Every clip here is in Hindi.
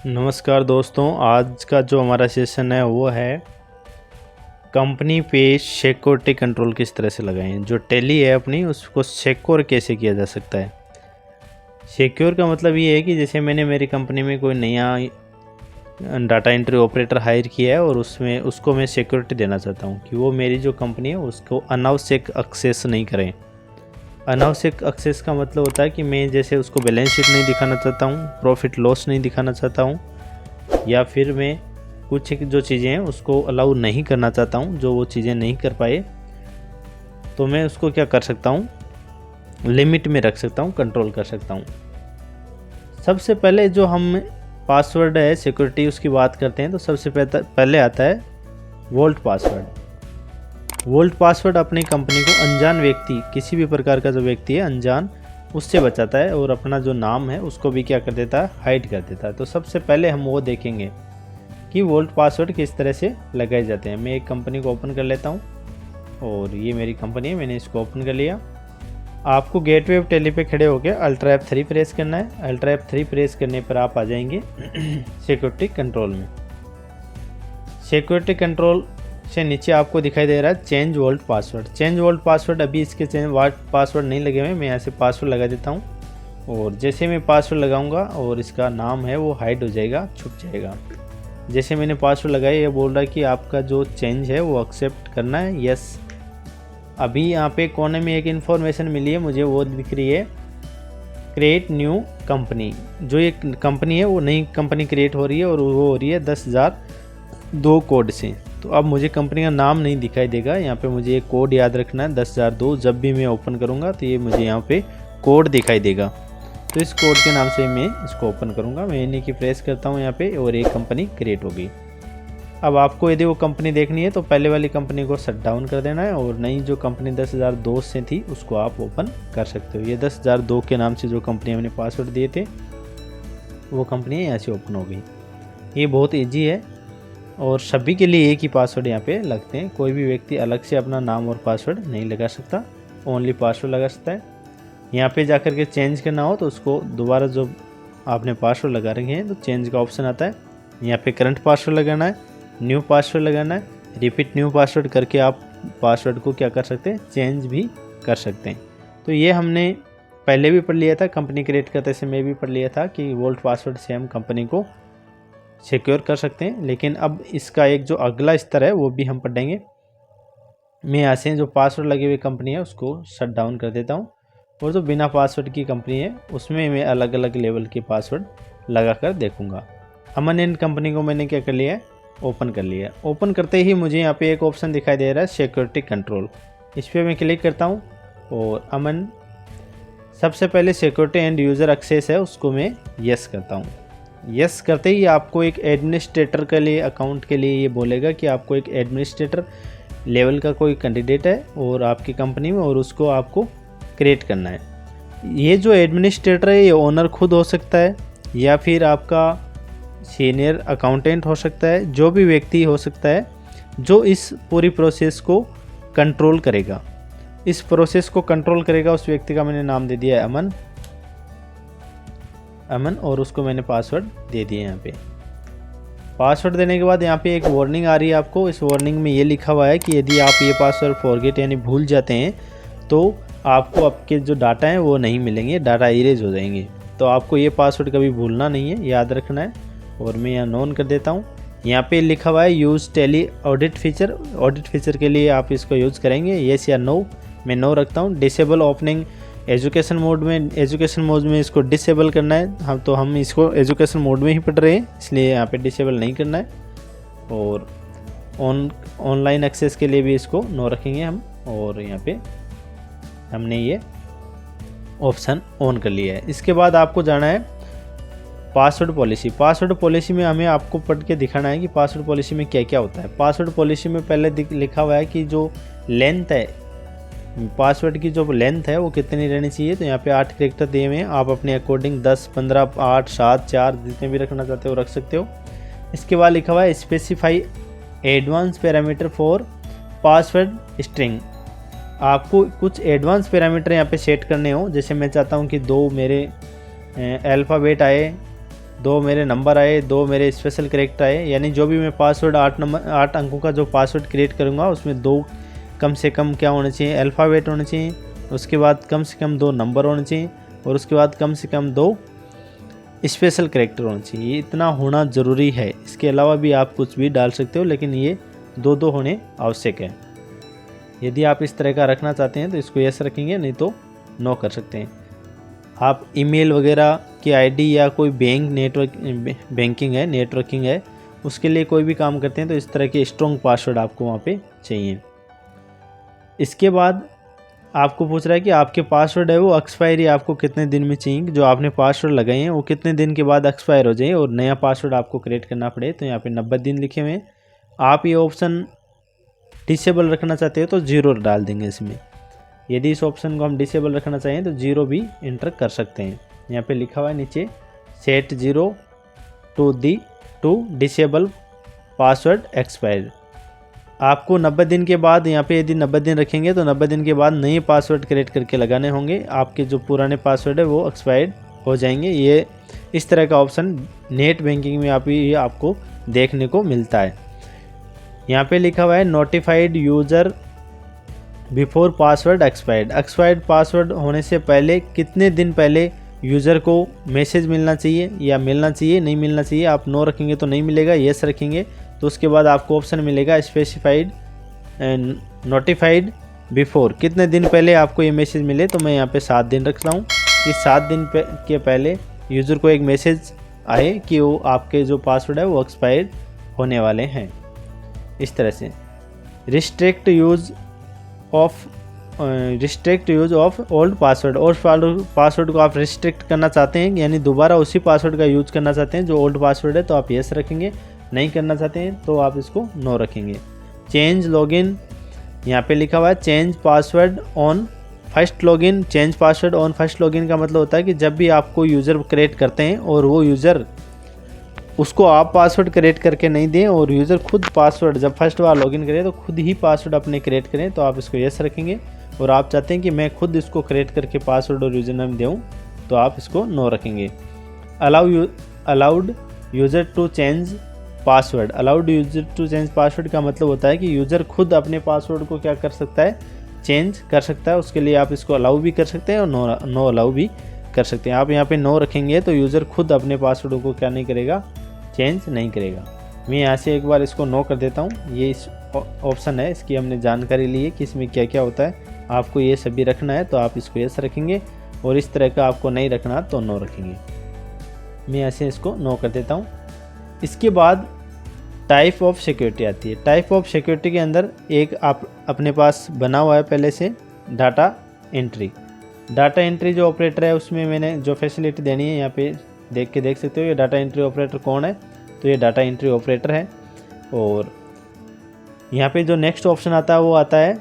नमस्कार दोस्तों, आज का जो हमारा सेशन है वो है कंपनी पे सिक्योरिटी कंट्रोल किस तरह से लगाएं। जो टैली है अपनी उसको सिक्योर कैसे किया जा सकता है। सिक्योर का मतलब ये है कि जैसे मैंने मेरी कंपनी में कोई नया डाटा एंट्री ऑपरेटर हायर किया है और उसमें उसको मैं सिक्योरिटी देना चाहता हूँ कि वो मेरी जो कंपनी है उसको अनावश्यक एक्सेस नहीं करें। अनावश्यक एक्सेस का मतलब होता है कि मैं जैसे उसको बैलेंस शीट नहीं दिखाना चाहता हूँ, प्रॉफिट लॉस नहीं दिखाना चाहता हूँ, या फिर मैं कुछ जो चीज़ें हैं उसको अलाउ नहीं करना चाहता हूँ, जो वो चीज़ें नहीं कर पाए तो मैं उसको क्या कर सकता हूँ, लिमिट में रख सकता हूँ, कंट्रोल कर सकता हूँ। सबसे पहले जो हम पासवर्ड है सिक्योरिटी उसकी बात करते हैं तो सबसे पहले आता है वोल्ट पासवर्ड। वोल्ट पासवर्ड अपनी कंपनी को अनजान व्यक्ति, किसी भी प्रकार का जो व्यक्ति है अनजान, उससे बचाता है और अपना जो नाम है उसको भी क्या कर देता है, हाइड कर देता है। तो सबसे पहले हम वो देखेंगे कि वोल्ट पासवर्ड किस तरह से लगाए जाते हैं। मैं एक कंपनी को ओपन कर लेता हूँ और ये मेरी कंपनी है, मैंने इसको ओपन कर लिया। आपको गेटवे ऑफ टैली पे खड़े होकर अल्ट्रा F3 प्रेस करना है। अल्ट्रा F3 प्रेस करने पर आप आ जाएंगे सिक्योरिटी कंट्रोल में। सिक्योरिटी कंट्रोल से नीचे आपको दिखाई दे रहा है change volt password. Change volt password, अभी इसके चेंज वोल्ट पासवर्ड नहीं लगे हुए, मैं यहाँ से पासवर्ड लगा देता हूँ और जैसे मैं पासवर्ड लगाऊंगा और इसका नाम है वो हाइड हो जाएगा, छुप जाएगा। जैसे मैंने पासवर्ड लगाया ये बोल रहा है कि आपका जो चेंज है वो एक्सेप्ट करना है, यस। अभी यहाँ पे कोने में एक इन्फॉर्मेशन मिली है मुझे, वो दिख रही है क्रिएट न्यू कंपनी। जो ये कंपनी है वो नई कंपनी क्रिएट हो रही है और वो हो रही है 10,002 कोड से। तो अब मुझे कंपनी का नाम नहीं दिखाई देगा, यहाँ पे मुझे एक कोड याद रखना है 10,002। जब भी मैं ओपन करूँगा तो ये मुझे यहाँ पे कोड दिखाई देगा, तो इस कोड के नाम से मैं इसको ओपन करूँगा। मैं इन्हीं की प्रेस करता हूँ यहाँ पे और एक कंपनी क्रिएट होगी। अब आपको यदि वो कंपनी देखनी है तो पहले वाली कंपनी को शट डाउन कर देना है और नई जो कंपनी 10,002 से थी उसको आप ओपन कर सकते हो। ये 10,002 के नाम से जो कंपनी हमने पासवर्ड दिए थे वो कंपनी यहाँ से ओपन हो गई। ये बहुत ईजी है और सभी के लिए एक ही पासवर्ड यहाँ पे लगते हैं। कोई भी व्यक्ति अलग से अपना नाम और पासवर्ड नहीं लगा सकता, ओनली पासवर्ड लगा सकता है। यहाँ पे जाकर के चेंज करना हो तो उसको दोबारा जो आपने पासवर्ड लगा रखे हैं तो चेंज का ऑप्शन आता है। यहाँ पे करंट पासवर्ड लगाना है, न्यू पासवर्ड लगाना है, रिपीट न्यू पासवर्ड करके आप पासवर्ड को क्या कर सकते हैं, चेंज भी कर सकते हैं। तो ये हमने पहले भी पढ़ लिया था, कंपनी क्रिएट करते समय भी पढ़ लिया था कि वोल्ट पासवर्ड से हम कंपनी को सिक्योर कर सकते हैं। लेकिन अब इसका एक जो अगला स्तर है वो भी हम पढ़ेंगे। मैं यहाँ से जो पासवर्ड लगे हुए कंपनी है उसको शट डाउन कर देता हूँ और जो बिना पासवर्ड की कंपनी है उसमें मैं अलग अलग लेवल के पासवर्ड लगा कर देखूँगा। अमन एंड कंपनी को मैंने क्या कर लिया है, ओपन कर लिया। ओपन करते ही मुझे यहाँ पे एक ऑप्शन दिखाई दे रहा है सिक्योरिटी कंट्रोल। इस पर मैं क्लिक करता हूँ और अमन, सबसे पहले सिक्योरिटी एंड यूज़र एक्सेस है उसको मैं यस करता हूँ। यस करते ही आपको एक एडमिनिस्ट्रेटर के लिए, अकाउंट के लिए ये बोलेगा कि आपको एक एडमिनिस्ट्रेटर लेवल का कोई कैंडिडेट है और आपकी कंपनी में, और उसको आपको क्रिएट करना है। ये जो एडमिनिस्ट्रेटर है ये ओनर खुद हो सकता है या फिर आपका सीनियर अकाउंटेंट हो सकता है, जो भी व्यक्ति हो सकता है जो इस पूरी प्रोसेस को कंट्रोल करेगा। इस प्रोसेस को कंट्रोल करेगा उस व्यक्ति का मैंने नाम दे दिया है अमन और उसको मैंने पासवर्ड दे दिया। यहाँ पे पासवर्ड देने के बाद यहाँ पे एक वार्निंग आ रही है आपको। इस वार्निंग में ये लिखा हुआ है कि यदि आप ये पासवर्ड फॉरगेट यानी भूल जाते हैं तो आपको आपके जो डाटा हैं वो नहीं मिलेंगे, डाटा इरेज हो जाएंगे। तो आपको ये पासवर्ड कभी भूलना नहीं है, याद रखना है। और मैं यहाँ नॉन कर देता हूँ। यहाँ पे लिखा हुआ है use tally audit feature. Audit feature के लिए आप इसको यूज़ करेंगे, येस या नो। मैं नो रखता हूँ। डिसेबल ओपनिंग एजुकेशन मोड में, एजुकेशन मोड में इसको डिसेबल करना है। हम इसको एजुकेशन मोड में ही पढ़ रहे हैं इसलिए यहाँ पे डिसेबल नहीं करना है। और ऑनलाइन एक्सेस के लिए भी इसको नो रखेंगे हम, और यहाँ पे हमने ये ऑप्शन ऑन कर लिया है। इसके बाद आपको जाना है पासवर्ड पॉलिसी। पासवर्ड पॉलिसी में हमें आपको पढ़ के दिखाना है कि पासवर्ड पॉलिसी में क्या क्या होता है। पासवर्ड पॉलिसी में पहले लिखा हुआ है कि जो लेंथ है, पासवर्ड की जो लेंथ है वो कितनी रहनी चाहिए। तो यहाँ पे 8 कैरेक्टर दिए हुए हैं, आप अपने अकॉर्डिंग 10, 15, 8, 7, 4 जितने भी रखना चाहते हो रख सकते हो। इसके बाद लिखा हुआ है specify advance parameter for password string. आपको कुछ एडवांस पैरामीटर यहाँ पे सेट करने हो। जैसे मैं चाहता हूँ कि 2 मेरे अल्फ़ाबेट आए, 2 मेरे नंबर आए, 2 मेरे स्पेशल कैरेक्टर आए, यानी जो भी मैं पासवर्ड 8 अंकों का जो पासवर्ड क्रिएट करूँगा उसमें 2 कम से कम क्या होने चाहिए, अल्फ़ाबेट होने चाहिए, उसके बाद कम से कम 2 नंबर होने चाहिए और उसके बाद कम से कम 2 स्पेशल कैरेक्टर होने चाहिए। ये इतना होना ज़रूरी है। इसके अलावा भी आप कुछ भी डाल सकते हो, लेकिन ये 2 होने आवश्यक है। यदि आप इस तरह का रखना चाहते हैं तो इसको यस रखेंगे, नहीं तो नो कर सकते हैं। आप ईमेल वगैरह की आईडी या कोई बैंकिंग है, नेटवर्किंग है, उसके लिए कोई भी काम करते हैं तो इस तरह के स्ट्रॉन्ग पासवर्ड आपको वहाँ पे चाहिए। इसके बाद आपको पूछ रहा है कि आपके पासवर्ड है वो एक्सपायरी आपको कितने दिन में चाहिए, जो आपने पासवर्ड लगाए हैं वो कितने दिन के बाद एक्सपायर हो जाए और नया पासवर्ड आपको क्रिएट करना पड़े। तो यहाँ पे 90 दिन लिखे हुए हैं। आप ये ऑप्शन डिसेबल रखना चाहते हो तो 0 डाल देंगे इसमें। यदि इस ऑप्शन को हम डिसेबल रखना चाहें तो 0 भी इंटर कर सकते हैं। यहाँ पे लिखा हुआ है नीचे set 0 to disable password expire. आपको 90 दिन के बाद यहाँ पे यदि 90 दिन रखेंगे तो 90 दिन के बाद नए पासवर्ड क्रिएट करके लगाने होंगे। आपके जो पुराने पासवर्ड है वो एक्सपायर्ड हो जाएंगे। ये इस तरह का ऑप्शन नेट बैंकिंग में आपको देखने को मिलता है। यहाँ पे लिखा हुआ है notified user before password expired. Expired password होने से पहले कितने दिन पहले यूज़र को मैसेज मिलना चाहिए या मिलना चाहिए, नहीं मिलना चाहिए। आप नो रखेंगे तो नहीं मिलेगा, येस रखेंगे तो उसके बाद आपको ऑप्शन मिलेगा स्पेसिफाइड नोटिफाइड बिफोर, कितने दिन पहले आपको ये मैसेज मिले। तो मैं यहाँ पे 7 दिन रख रहा हूँ कि 7 दिन के पहले यूज़र को एक मैसेज आए कि वो आपके जो पासवर्ड है वो एक्सपायर्ड होने वाले हैं। इस तरह से restrict use of old password, और पासवर्ड को आप रिस्ट्रिक्ट करना चाहते हैं यानी दोबारा उसी पासवर्ड का यूज़ करना चाहते हैं जो ओल्ड पासवर्ड है तो आप येस रखेंगे, नहीं करना चाहते हैं तो आप इसको नो रखेंगे। चेंज लॉगिन, यहाँ पे लिखा हुआ है change password on first login. Change password on first login का मतलब होता है कि जब भी आपको यूज़र क्रिएट करते हैं और वो यूज़र उसको आप पासवर्ड क्रिएट करके नहीं दें और यूज़र खुद पासवर्ड जब फर्स्ट बार लॉगिन करें तो खुद ही पासवर्ड अपने क्रिएट करें तो आप इसको यस रखेंगे। और आप चाहते हैं कि मैं खुद इसको क्रिएट करके पासवर्ड और यूज़र नेम दूँ तो आप इसको नो रखेंगे। Allowed user to change password. Allowed user to change password का मतलब होता है कि यूज़र खुद अपने पासवर्ड को क्या कर सकता है, चेंज कर सकता है। उसके लिए आप इसको अलाउ भी कर सकते हैं और नो अलाउ भी कर सकते हैं। आप यहाँ पे नो रखेंगे तो यूज़र खुद अपने पासवर्ड को क्या नहीं करेगा, चेंज नहीं करेगा। मैं यहाँ से एक बार इसको नो कर देता हूँ। ये इस ऑप्शन है, इसकी हमने जानकारी ली है कि इसमें क्या क्या होता है। आपको ये सभी रखना है तो आप इसको यस रखेंगे और इस तरह का आपको नहीं रखना तो नो रखेंगे। मैं ऐसे इसको नो कर देता हूँ। इसके बाद टाइप ऑफ सिक्योरिटी आती है। टाइप ऑफ सिक्योरिटी के अंदर एक आप अपने पास बना हुआ है पहले से डाटा एंट्री। डाटा एंट्री जो ऑपरेटर है उसमें मैंने जो फैसिलिटी देनी है यहाँ पे देख सकते हो। ये डाटा एंट्री ऑपरेटर कौन है, तो ये डाटा एंट्री ऑपरेटर है। और यहाँ पे जो नेक्स्ट ऑप्शन आता है वो आता है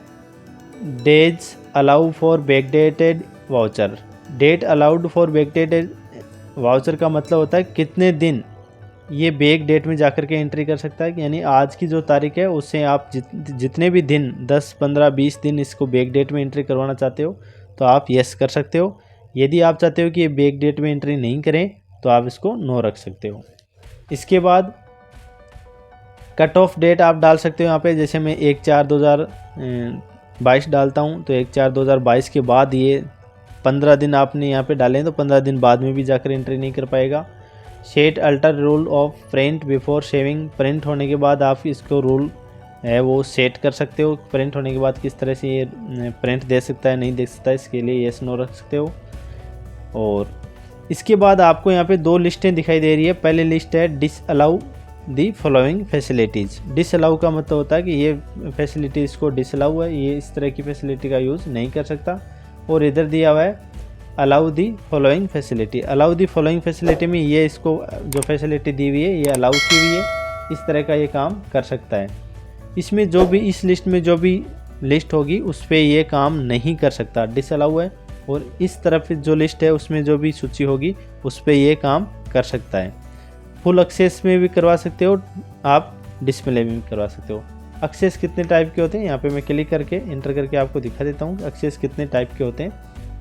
days allow for backdated voucher. Date allowed for backdated voucher का मतलब होता है कितने दिन ये बैक डेट में जाकर के एंट्री कर सकता है, यानी आज की जो तारीख है उससे आप जितने भी दिन 10, 15, 20 दिन इसको बैक डेट में एंट्री करवाना चाहते हो तो आप यस कर सकते हो। यदि आप चाहते हो कि ये बैक डेट में एंट्री नहीं करें तो आप इसको नो रख सकते हो। इसके बाद कट ऑफ डेट आप डाल सकते हो यहाँ पे। जैसे मैं 1/4/2022 डालता हूँ तो 1/4/2022 के बाद ये 15 दिन आपने यहाँ पे डाले तो 15 दिन बाद में भी जाकर एंट्री नहीं कर पाएगा। Set alter rule of print before saving. Print होने के बाद आप इसको रूल है वो सेट कर सकते हो। प्रिंट होने के बाद किस तरह से ये प्रिंट दे सकता है, नहीं दे सकता, इसके लिए येस नो रख सकते हो। और इसके बाद आपको यहाँ पे 2 लिस्टें दिखाई दे रही है। पहली लिस्ट है disallow the following facilities. Disallow का मतलब होता है कि ये फैसिलिटी इसको डिसअलाउ है, ये इस तरह की फैसिलिटी का यूज़ नहीं कर सकता। और इधर दिया हुआ है allow the following facility. Allow the following facility में ये इसको जो फैसिलिटी दी हुई है ये अलाउ की हुई है, इस तरह का ये काम कर सकता है। इसमें जो भी इस लिस्ट में जो भी लिस्ट होगी उस पर ये काम नहीं कर सकता, डिसअलाउ है। और इस तरफ जो लिस्ट है उसमें जो भी सूची होगी उस पर ये काम कर सकता है। फुल एक्सेस में भी करवा सकते हो आप, डिस्प्ले में भी करवा सकते हो। एक्सेस कितने टाइप के होते हैं यहाँ पे मैं क्लिक करके इंटर करके आपको दिखा देता हूँ एक्सेस कितने टाइप के होते हैं।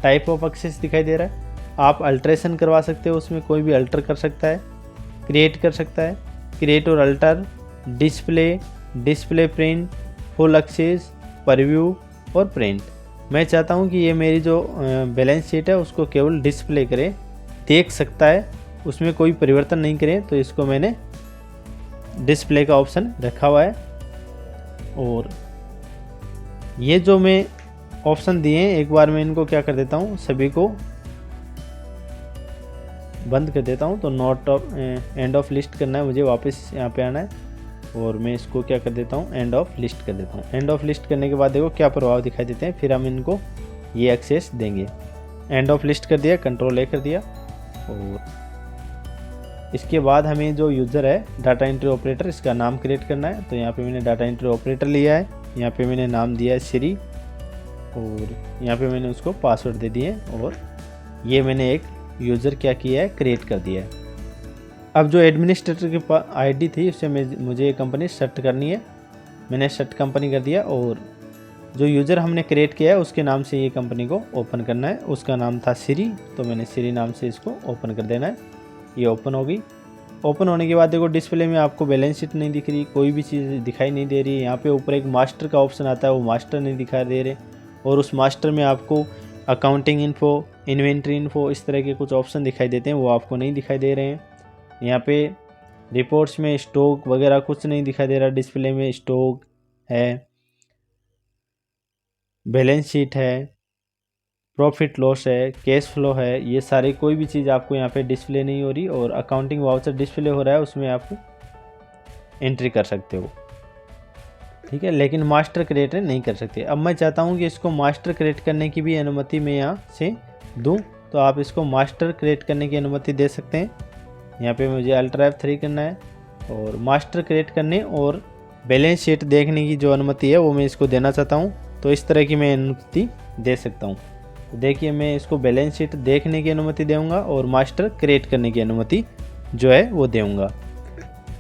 टाइप ऑफ एक्सेस दिखाई दे रहा है। आप अल्ट्रेशन करवा सकते हो, उसमें कोई भी अल्टर कर सकता है। क्रिएट कर सकता है, क्रिएट और alter, display, display print, full access, preview और प्रिंट। मैं चाहता हूँ कि ये मेरी जो बैलेंस शीट है उसको केवल डिस्प्ले करे, देख सकता है, उसमें कोई परिवर्तन नहीं करे, तो इसको मैंने डिस्प्ले का ऑप्शन रखा हुआ है। और ये जो मैं ऑप्शन दिए हैं, एक बार मैं इनको क्या कर देता हूँ, सभी को बंद कर देता हूँ। तो not of end of list करना है मुझे, वापस यहाँ पे आना है और मैं इसको क्या कर देता हूँ, एंड ऑफ लिस्ट कर देता हूँ। एंड ऑफ लिस्ट करने के बाद देखो क्या प्रभाव दिखाई देते हैं, फिर हम इनको ये एक्सेस देंगे। एंड ऑफ लिस्ट कर दिया, कंट्रोल ए कर दिया। और इसके बाद हमें जो यूज़र है डाटा एंट्री ऑपरेटर, इसका नाम क्रिएट करना है। तो यहाँ पे मैंने डाटा एंट्री ऑपरेटर लिया है, यहाँ पे मैंने नाम दिया है श्री, और यहाँ पे मैंने उसको पासवर्ड दे दिए, और ये मैंने एक यूज़र क्या किया है, क्रिएट कर दिया है। अब जो एडमिनिस्ट्रेटर की आईडी थी उससे मुझे ये कंपनी सेट करनी है, मैंने सेट कंपनी कर दिया। और जो यूज़र हमने क्रिएट किया है उसके नाम से ये कंपनी को ओपन करना है, उसका नाम था श्री, तो मैंने श्री नाम से इसको ओपन कर देना है। ये ओपन होगी। ओपन होने के बाद देखो डिस्प्ले में आपको बैलेंस शीट नहीं दिख रही, कोई भी चीज़ दिखाई नहीं दे रही। यहाँ पे ऊपर एक मास्टर का ऑप्शन आता है, वो मास्टर नहीं दिखाई दे रहे, और उस मास्टर में आपको अकाउंटिंग इन्फो, इन्वेंट्री इन्फो, इस तरह के कुछ ऑप्शन दिखाई देते हैं, वो आपको नहीं दिखाई दे रहे हैं। यहाँ पे रिपोर्ट्स में स्टॉक वगैरह कुछ नहीं दिखाई दे रहा, डिस्प्ले में स्टॉक है, बैलेंस शीट है, प्रॉफिट लॉस है, कैश फ्लो है, ये सारी कोई भी चीज़ आपको यहाँ पे डिस्प्ले नहीं हो रही। और अकाउंटिंग वाउचर डिस्प्ले हो रहा है, उसमें आप एंट्री कर सकते हो, ठीक है, लेकिन मास्टर क्रिएट नहीं कर सकते। अब मैं चाहता हूँ कि इसको मास्टर क्रिएट करने की भी अनुमति मैं यहाँ से दूँ, तो आप इसको मास्टर क्रिएट करने की अनुमति दे सकते हैं। यहाँ पे मुझे अल्टर F3 करना है, और मास्टर क्रिएट करने और बैलेंस शीट देखने की जो अनुमति है वो मैं इसको देना चाहता हूँ। तो इस तरह की मैं अनुमति दे सकता हूँ। तो देखिए मैं इसको बैलेंस शीट देखने की अनुमति दूँगा और मास्टर क्रिएट करने की अनुमति जो है वो दूँगा।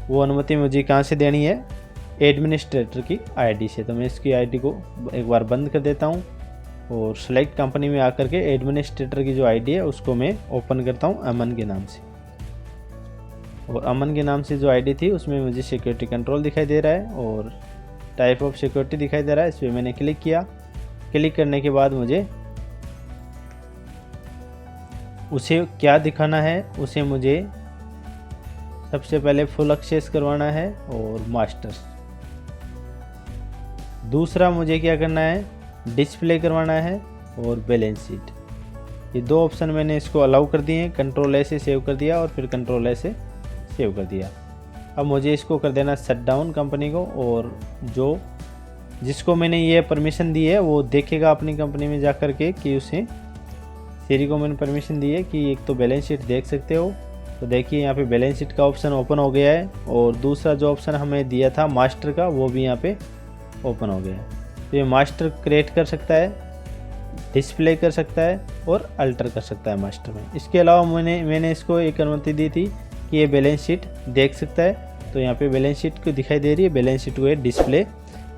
वो अनुमति मुझे कहाँ से देनी है, एडमिनिस्ट्रेटर की आईडी से। तो मैं इसकी आईडी को एक बार बंद कर देता हूँ, और सेलेक्ट कंपनी में आकर के एडमिनिस्ट्रेटर की जो आईडी है उसको मैं ओपन करता हूँ अमन के नाम से। और अमन के नाम से जो आईडी थी उसमें मुझे सिक्योरिटी कंट्रोल दिखाई दे रहा है, और टाइप ऑफ सिक्योरिटी दिखाई दे रहा है। इस पर मैंने क्लिक किया। क्लिक करने के बाद मुझे उसे क्या दिखाना है, उसे मुझे सबसे पहले फुल एक्सेस करवाना है और मास्टर्स। दूसरा मुझे क्या करना है, डिस्प्ले करवाना है और बैलेंस शीट। ये दो ऑप्शन मैंने इसको अलाउ कर दिए हैं। कंट्रोल ए से सेव कर दिया और फिर कंट्रोल ए से सेव कर दिया। अब मुझे इसको कर देना शट डाउन कंपनी को, और जो जिसको मैंने ये परमिशन दी है वो देखेगा अपनी कंपनी में जा कर के कि उसे श्री को मैंने परमिशन दी है कि एक तो बैलेंस शीट देख सकते हो। तो देखिए यहाँ पे बैलेंस शीट का ऑप्शन ओपन हो गया है, और दूसरा जो ऑप्शन हमें दिया था मास्टर का वो भी यहाँ पे ओपन हो गया है। तो ये मास्टर क्रिएट कर सकता है, डिस्प्ले कर सकता है और अल्टर कर सकता है मास्टर में। इसके अलावा मैंने इसको एक अनुमति दी थी कि ये बैलेंस शीट देख सकता है। तो यहाँ पे बैलेंस शीट को दिखाई दे रही है, बैलेंस शीट को ये डिस्प्ले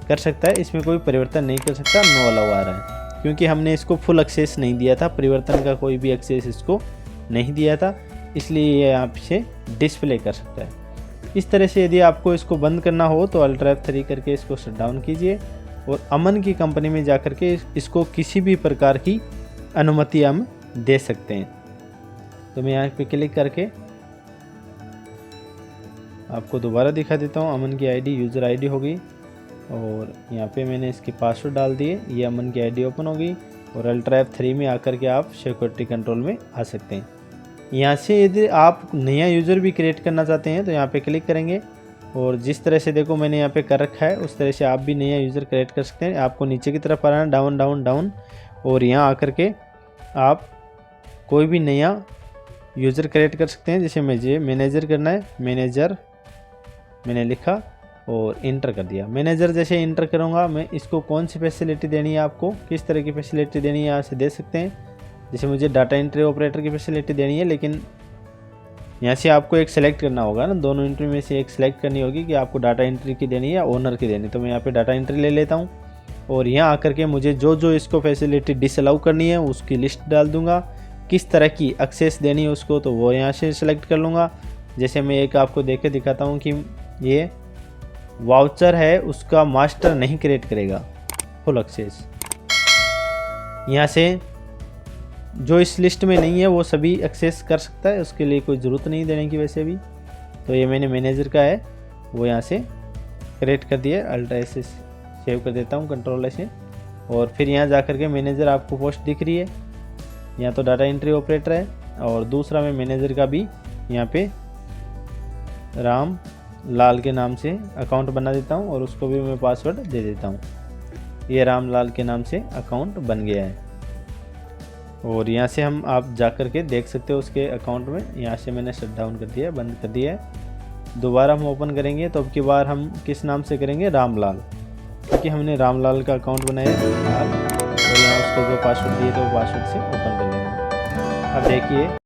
कर सकता है, इसमें कोई परिवर्तन नहीं कर सकता, नो अलाउ आ रहा है, क्योंकि हमने इसको फुल एक्सेस नहीं दिया था, परिवर्तन का कोई भी एक्सेस इसको नहीं दिया था, इसलिए ये यहाँ से डिस्प्ले कर सकता है। इस तरह से यदि आपको इसको बंद करना हो तो अल्टर F3 करके इसको शट डाउन कीजिए, और अमन की कंपनी में जा कर के इसको किसी भी प्रकार की अनुमति हम दे सकते हैं। तो मैं यहाँ पे क्लिक करके आपको दोबारा दिखा देता हूँ। अमन की आईडी यूज़र आईडी होगी, और यहाँ पे मैंने इसके पासवर्ड डाल दिए, ये अमन की आईडी ओपन होगी, और अल्टर F3 में आकर के आप सिक्योरिटी कंट्रोल में आ सकते हैं। यहाँ से यदि आप नया यूज़र भी क्रिएट करना चाहते हैं तो यहाँ पे क्लिक करेंगे, और जिस तरह से देखो मैंने यहाँ पे कर रखा है उस तरह से आप भी नया यूज़र क्रिएट कर सकते हैं। आपको नीचे की तरफ आना है, डाउन डाउन डाउन, और यहाँ आकर के आप कोई भी नया यूज़र क्रिएट कर सकते हैं। जैसे मुझे मैनेजर करना है, मैनेजर मैंने लिखा और इंटर कर दिया। मैनेजर जैसे इंटर करूँगा मैं, इसको कौन सी फैसिलिटी देनी है, आपको किस तरह की फैसिलिटी देनी है यहाँ से दे सकते हैं। जैसे मुझे डाटा एंट्री ऑपरेटर की फैसिलिटी देनी है, लेकिन यहाँ से आपको एक सेलेक्ट करना होगा ना, दोनों एंट्री में से एक सेलेक्ट करनी होगी कि आपको डाटा एंट्री की देनी है या ओनर की देनी है। तो मैं यहाँ पे डाटा एंट्री ले लेता हूँ, और यहाँ आकर के मुझे जो जो इसको फैसिलिटी डिसअलाउ करनी है उसकी लिस्ट डाल दूँगा, किस तरह की एक्सेस देनी है उसको तो वो यहाँ से सेलेक्ट कर लूँगा, जैसे मैं एक आपको देख के दिखाता हूँ कि ये वाउचर है उसका मास्टर नहीं क्रिएट करेगा फुल एक्सेस। यहाँ से जो इस लिस्ट में नहीं है वो सभी एक्सेस कर सकता है, उसके लिए कोई ज़रूरत नहीं देने की वैसे भी। तो ये मैंने मैनेजर का है वो यहाँ से क्रिएट कर दिया, अल्ट ऐसे सेव कर देता हूँ कंट्रोल ऐसे। और फिर यहाँ जा कर के मैनेजर आपको पोस्ट दिख रही है, यहाँ तो डाटा एंट्री ऑपरेटर है। और दूसरा मैं मैनेजर का भी यहाँ पे राम लाल के नाम से अकाउंट बना देता हूँ और उसको भी मैं पासवर्ड दे देता हूँ। ये राम लाल के नाम से अकाउंट बन गया है। और यहाँ से हम आप जा कर के देख सकते हो उसके अकाउंट में। यहाँ से मैंने शट डाउन कर दिया, बंद कर दिया है। दोबारा हम ओपन करेंगे तो अब की बार हम किस नाम से करेंगे, रामलाल, क्योंकि हमने रामलाल का अकाउंट बनाया है। और यहाँ उसको जो पासवर्ड दिए तो वो पासवर्ड से ओपन कर लेंगे। अब देखिए